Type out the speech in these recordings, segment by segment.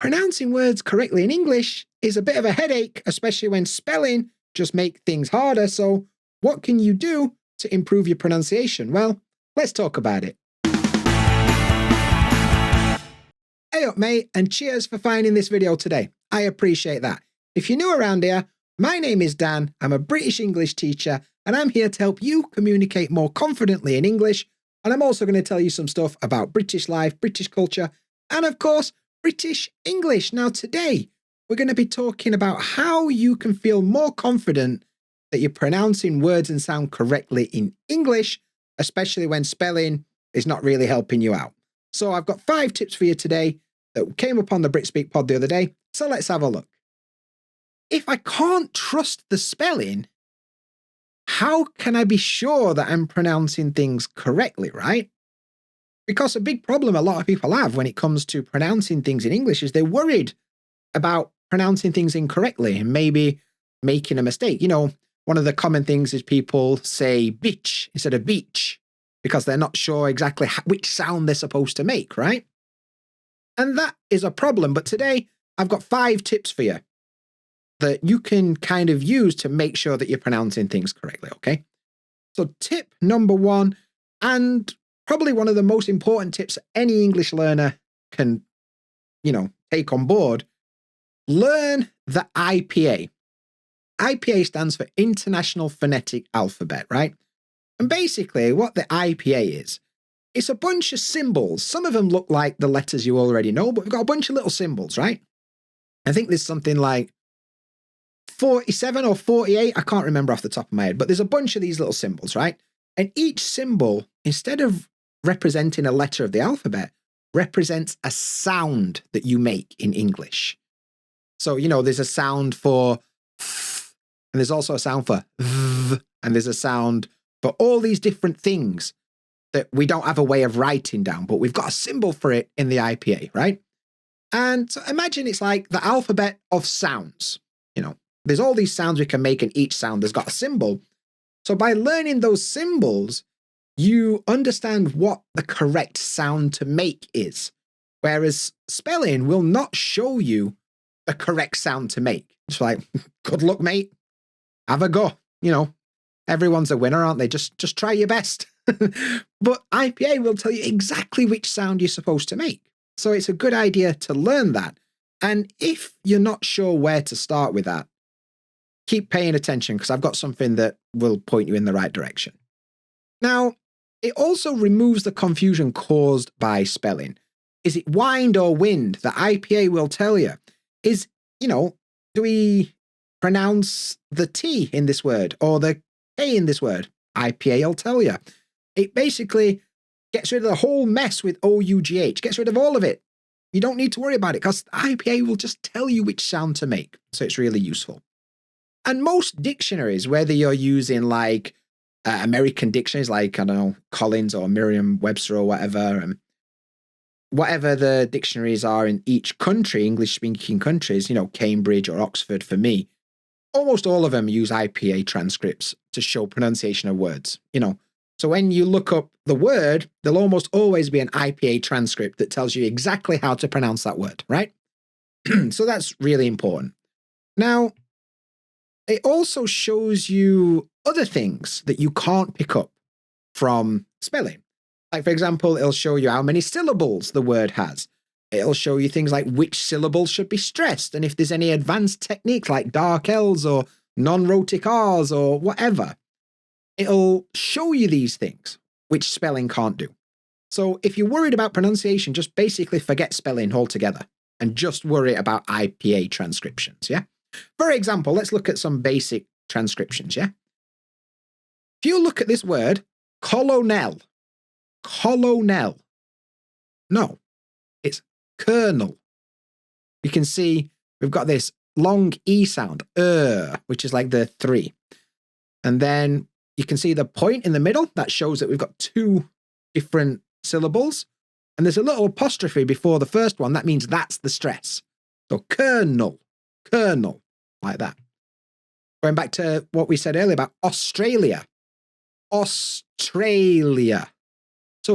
Pronouncing words correctly in English is a bit of a headache, especially when spelling just make things harder. So what can you do to improve your pronunciation? Well, let's talk about it. Hey up, mate, and cheers for finding this video today. I appreciate that. If you're new around here, my name is Dan. I'm a British English teacher, and I'm here to help you communicate more confidently in English. And I'm also going to tell you some stuff about British life, British culture, and of course, British English. Now today, we're going to be talking about how you can feel more confident that you're pronouncing words and sound correctly in English, especially when spelling is not really helping you out. So I've got 5 tips for you today that came up on the BritSpeak pod the other day. So let's have a look. If I can't trust the spelling, how can I be sure that I'm pronouncing things correctly, right? Because a big problem a lot of people have when it comes to pronouncing things in English is they're worried about pronouncing things incorrectly and maybe making a mistake. You know, one of the common things is people say bitch instead of beach because they're not sure exactly which sound they're supposed to make, right? And that is a problem. But today, I've got 5 tips for you that you can kind of use to make sure that you're pronouncing things correctly, okay? So tip number 1, and probably one of the most important tips any English learner can, take on board, learn the IPA. IPA stands for International Phonetic Alphabet, right? And basically what the IPA is, it's a bunch of symbols. Some of them look like the letters you already know, but we've got a bunch of little symbols, right? I think there's something like 47 or 48, I can't remember off the top of my head, but there's a bunch of these little symbols, right? And each symbol, instead of representing a letter of the alphabet, represents a sound that you make in English. So, there's a sound for f, and there's also a sound for v, and there's a sound for all these different things that we don't have a way of writing down, but we've got a symbol for it in the IPA, right? And so imagine it's like the alphabet of sounds. There's all these sounds we can make, and each sound has got a symbol. So by learning those symbols, you understand what the correct sound to make is. Whereas spelling will not show you the correct sound to make. It's like, good luck, mate. Have a go. Everyone's a winner, aren't they? Just try your best. But IPA will tell you exactly which sound you're supposed to make. So it's a good idea to learn that. And if you're not sure where to start with that, keep paying attention because I've got something that will point you in the right direction. Now, it also removes the confusion caused by spelling. Is it wind or wind? The IPA will tell you. Do we pronounce the T in this word or the K in this word? IPA will tell you. It basically gets rid of the whole mess with OUGH, gets rid of all of it. You don't need to worry about it because IPA will just tell you which sound to make. So it's really useful. And most dictionaries, whether you're using like American dictionaries like, Collins or Merriam-Webster or whatever, whatever the dictionaries are in each country, English-speaking countries, Cambridge or Oxford for me, almost all of them use IPA transcripts to show pronunciation of words, So when you look up the word, there'll almost always be an IPA transcript that tells you exactly how to pronounce that word, right? So that's really important. Now, it also shows you other things that you can't pick up from spelling. Like, for example, it'll show you how many syllables the word has. It'll show you things like which syllables should be stressed and if there's any advanced techniques like dark L's or non-rhotic R's or whatever. It'll show you these things, which spelling can't do. So if you're worried about pronunciation, just basically forget spelling altogether and just worry about IPA transcriptions, yeah? For example, let's look at some basic transcriptions, yeah? If you look at this word, colonel. No, it's colonel. You can see we've got this long E sound, which is like the 3. And then you can see the point in the middle. That shows that we've got 2 different syllables. And there's a little apostrophe before the first one. That means that's the stress. So colonel, like that. Going back to what we said earlier about Australia. So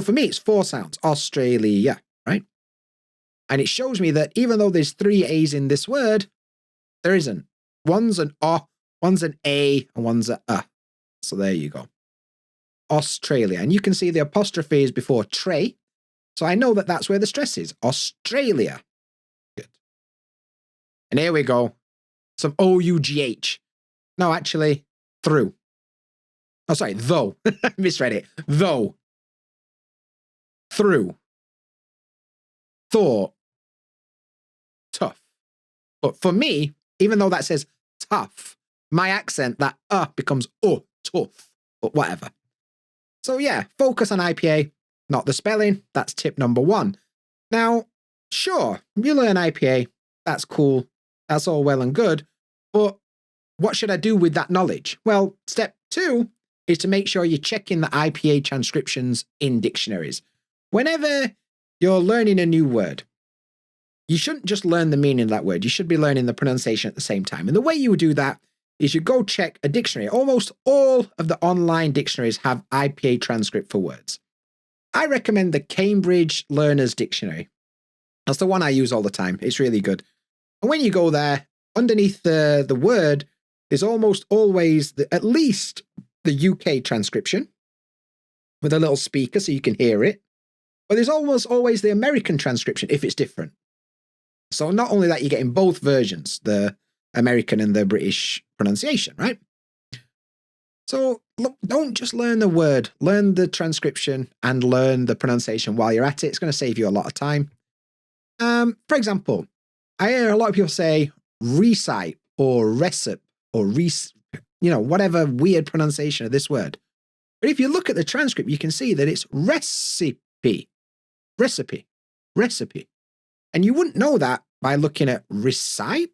for me, it's 4 sounds. Australia, right? And it shows me that even though there's 3 A's in this word, there isn't. One's an O, one's an A, and one's a. So there you go. Australia. And you can see the apostrophe is before tray. So I know that that's where the stress is. Australia. Good. And here we go. Some O-U-G-H. No, actually, through. Oh, sorry, though. I misread it. Though. Through. Thought. Tough. But for me, even though that says tough, my accent, that becomes tough. But whatever. So yeah, focus on IPA, not the spelling. That's tip number 1. Now, sure, you learn IPA. That's cool. That's all well and good. But what should I do with that knowledge? Well, step 2 is to make sure you're checking the IPA transcriptions in dictionaries. Whenever you're learning a new word, you shouldn't just learn the meaning of that word. You should be learning the pronunciation at the same time. And the way you would do that is you go check a dictionary. Almost all of the online dictionaries have IPA transcript for words. I recommend the Cambridge Learner's Dictionary. That's the one I use all the time. It's really good. And when you go there, underneath the word, there's almost always, at least the UK transcription with a little speaker so you can hear it. But there's almost always the American transcription if it's different. So not only that, you're getting both versions, the American and the British pronunciation, right? So look, don't just learn the word, learn the transcription and learn the pronunciation while you're at it. It's going to save you a lot of time. For example, I hear a lot of people say recite or recipe or whatever weird pronunciation of this word. But if you look at the transcript, you can see that it's recipe. And you wouldn't know that by looking at recipe.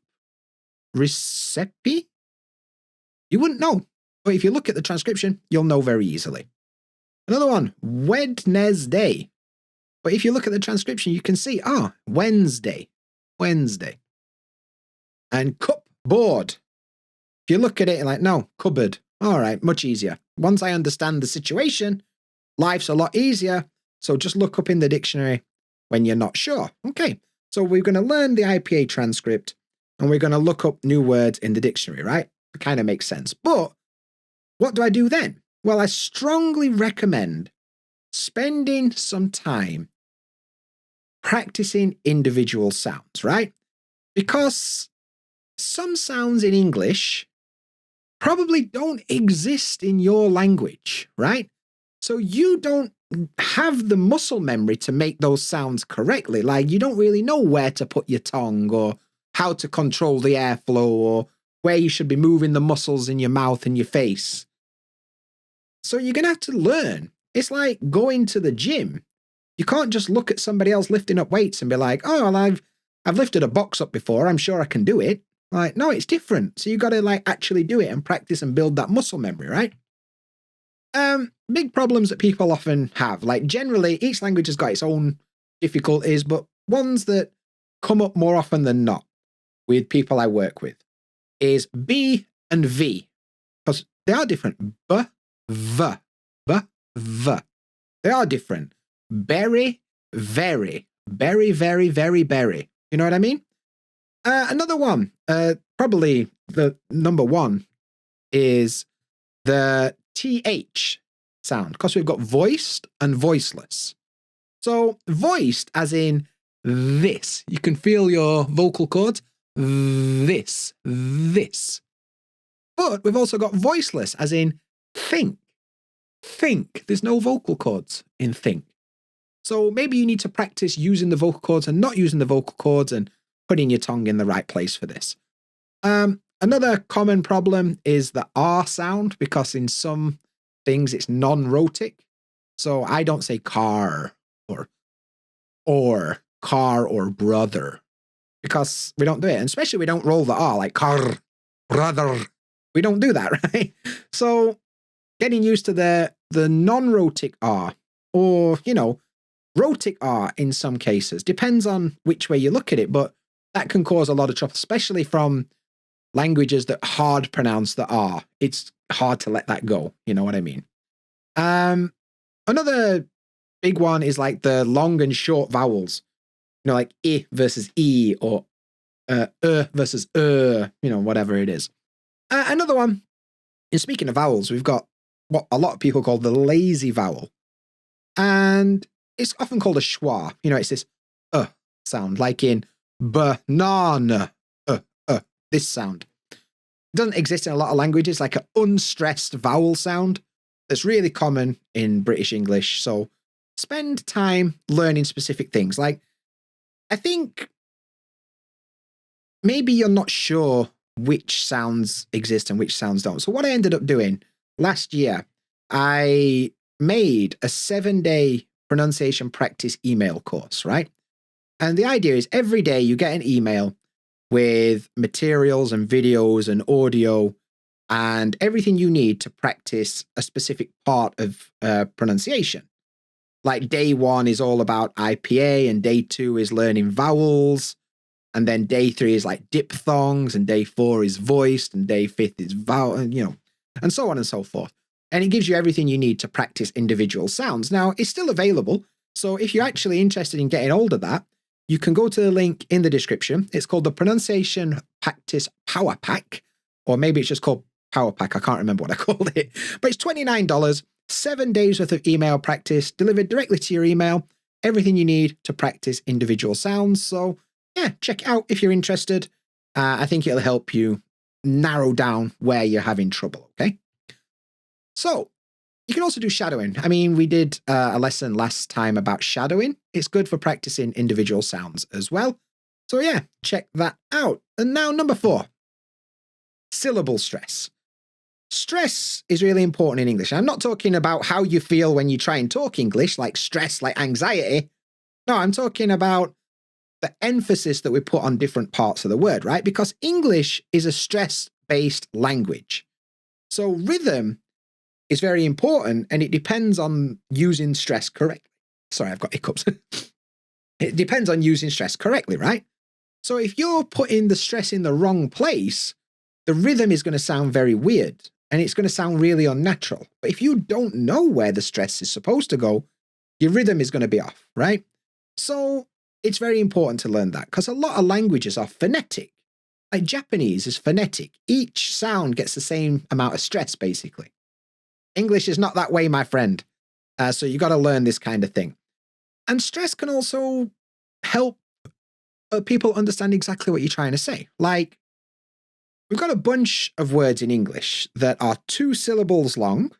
You wouldn't know. But if you look at the transcription, you'll know very easily. Another one, Wednesday. But if you look at the transcription, you can see, Wednesday. And cupboard. If you look at it, you're like, no, cupboard. All right, much easier. Once I understand the situation, life's a lot easier. So just look up in the dictionary when you're not sure. Okay, so we're going to learn the IPA transcript and we're going to look up new words in the dictionary, right? It kind of makes sense. But what do I do then? Well, I strongly recommend spending some time practicing individual sounds, right? Because some sounds in English probably don't exist in your language, right? So you don't have the muscle memory to make those sounds correctly. Like you don't really know where to put your tongue or how to control the airflow or where you should be moving the muscles in your mouth and your face. So you're going to have to learn. It's like going to the gym. You can't just look at somebody else lifting up weights and be like, oh, well, I've lifted a box up before. I'm sure I can do it. Like, no, it's different. So you got to actually do it and practice and build that muscle memory, right? Big problems that people often have, like generally each language has got its own difficulties, but ones that come up more often than not with people I work with is B and V, because they are different. B, V, B, V. They are different. Berry, very, berry, very, very, berry. You know what I mean? Another one, probably the number one, is the TH sound, because we've got voiced and voiceless. So voiced as in this. You can feel your vocal cords. This. But we've also got voiceless as in think. There's no vocal cords in think. So maybe you need to practice using the vocal cords and not using the vocal cords and putting your tongue in the right place for this. Another common problem is the R sound, because in some things it's non-rhotic. So I don't say car or car or brother, because we don't do it. And especially we don't roll the R like car, brother. We don't do that, right? So getting used to the non-rhotic R, or, rhotic R in some cases, depends on which way you look at it, but that can cause a lot of trouble, especially from languages that hard pronounce the R. It's hard to let that go. You know what I mean? Another big one is like the long and short vowels. like I versus E, or versus whatever it is. Another one, and speaking of vowels, we've got what a lot of people call the lazy vowel. And it's often called a schwa. It's this sound, like in banana, this sound. It doesn't exist in a lot of languages, like an unstressed vowel sound that's really common in British English. So spend time learning specific things. Like, I think maybe you're not sure which sounds exist and which sounds don't. So what I ended up doing last year, I made a 7-day pronunciation practice email course, right? And the idea is every day you get an email with materials and videos and audio and everything you need to practice a specific part of pronunciation. Like day 1 is all about IPA, and day 2 is learning vowels. And then day 3 is like diphthongs, and day 4 is voiced, and day 5 is vowel, and so on and so forth. And it gives you everything you need to practice individual sounds. Now, it's still available. So if you're actually interested in getting hold of that, you can go to the link in the description. It's called the Pronunciation Practice Power Pack, or maybe it's just called Power Pack. I can't remember what I called it. But it's $29, 7 days worth of email practice delivered directly to your email. Everything you need to practice individual sounds. So yeah, check it out if you're interested. I think it'll help you narrow down where you're having trouble, okay? So you can also do shadowing. I mean, we did a lesson last time about shadowing. It's good for practicing individual sounds as well. So yeah, check that out. And now number 4, syllable stress. Stress is really important in English. I'm not talking about how you feel when you try and talk English, like stress, like anxiety. No, I'm talking about the emphasis that we put on different parts of the word, right? Because English is a stress-based language. So rhythm is very important, and it depends on using stress correctly. Sorry, I've got hiccups. It depends on using stress correctly, right? So if you're putting the stress in the wrong place, the rhythm is going to sound very weird, and it's going to sound really unnatural. But if you don't know where the stress is supposed to go, your rhythm is going to be off, right? So it's very important to learn that, because a lot of languages are phonetic. Like Japanese is phonetic. Each sound gets the same amount of stress, basically. English is not that way, my friend. So you got to learn this kind of thing. And stress can also help people understand exactly what you're trying to say. Like, we've got a bunch of words in English that are 2 syllables long,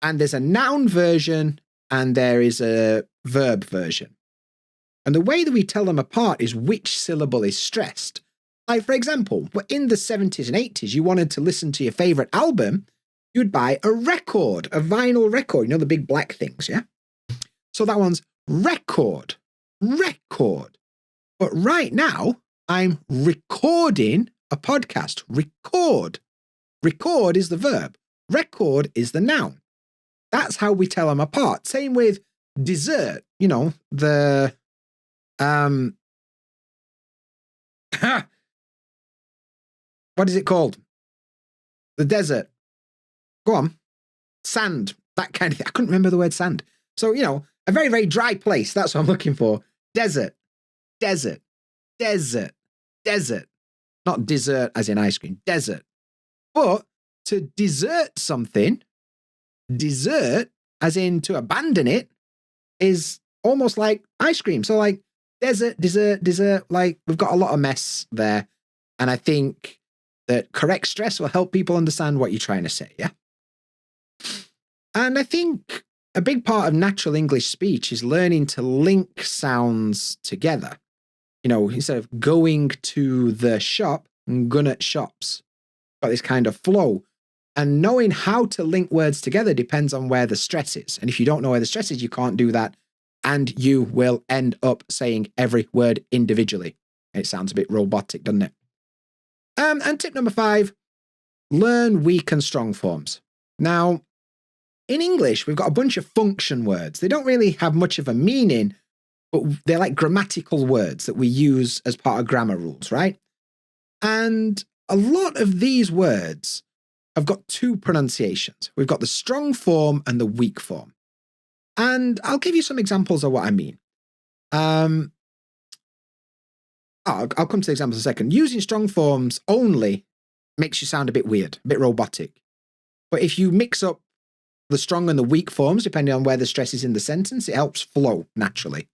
and there's a noun version and there is a verb version. And the way that we tell them apart is which syllable is stressed. Like, for example, in the 70s and 80s, you wanted to listen to your favorite album, you'd buy a record, a vinyl record, the big black things, yeah? So that one's record. But right now, I'm recording a podcast. Record. Record is the verb. Record is the noun. That's how we tell them apart. Same with dessert, the what is it called? The desert. Go on. Sand. That kind of thing. I couldn't remember the word sand. So, a very, very dry place. That's what I'm looking for. Desert. Desert. Desert. Desert. Not dessert as in ice cream. Desert. But to desert something, desert as in to abandon it, is almost like ice cream. So like desert, dessert, like we've got a lot of mess there. And I think that correct stress will help people understand what you're trying to say, yeah? And I think a big part of natural English speech is learning to link sounds together. Instead of going to the shop, gonna shops. Got this kind of flow. And knowing how to link words together depends on where the stress is. And if you don't know where the stress is, you can't do that. And you will end up saying every word individually. It sounds a bit robotic, doesn't it? And tip number 5, learn weak and strong forms. Now, in English, we've got a bunch of function words. They don't really have much of a meaning, but they're like grammatical words that we use as part of grammar rules, right? And a lot of these words have got 2 pronunciations. We've got the strong form and the weak form. And I'll give you some examples of what I mean. I'll come to the examples in a second. Using strong forms only makes you sound a bit weird, a bit robotic. But if you mix up the strong and the weak forms, depending on where the stress is in the sentence, it helps flow naturally.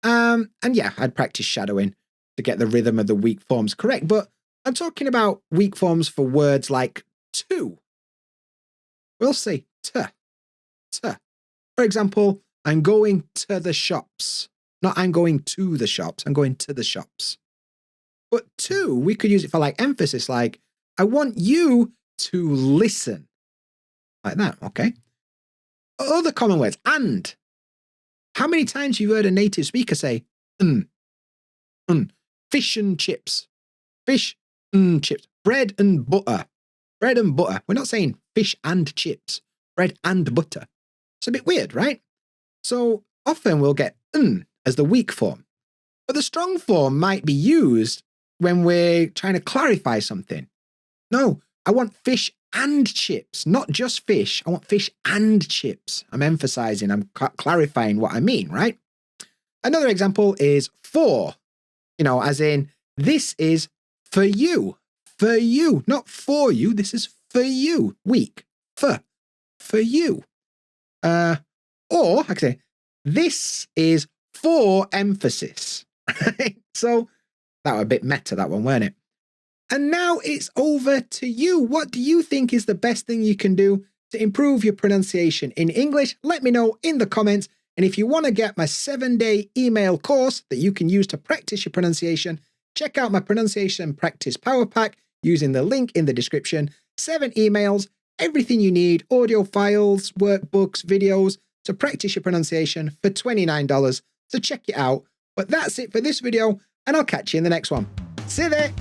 And yeah, I'd practice shadowing to get the rhythm of the weak forms correct. But I'm talking about weak forms for words like to. We'll say to. For example, I'm going to the shops. Not I'm going to the shops, I'm going to the shops. But to, we could use it for like emphasis, like, I want you to listen. Like that, okay? Other common words, and. How many times have you heard a native speaker say, fish and chips, fish and chips, bread and butter, bread and butter. We're not saying fish and chips, bread and butter. It's a bit weird, right? So often we'll get as the weak form. But the strong form might be used when we're trying to clarify something. No, I want fish and chips, not just fish. I want fish and chips. I'm emphasizing, I'm clarifying what I mean, right? Another example is for, as in, this is for you, not for you. This is for you, weak, for you. Or I could say, this is for emphasis. So that was a bit meta, that one, weren't it? And now it's over to you. What do you think is the best thing you can do to improve your pronunciation in English? Let me know in the comments. And if you want to get my 7-day email course that you can use to practice your pronunciation, check out my pronunciation practice power pack using the link in the description. 7 emails, everything you need, audio files, workbooks, videos to practice your pronunciation for $29. So check it out. But that's it for this video, and I'll catch you in the next one. See you there.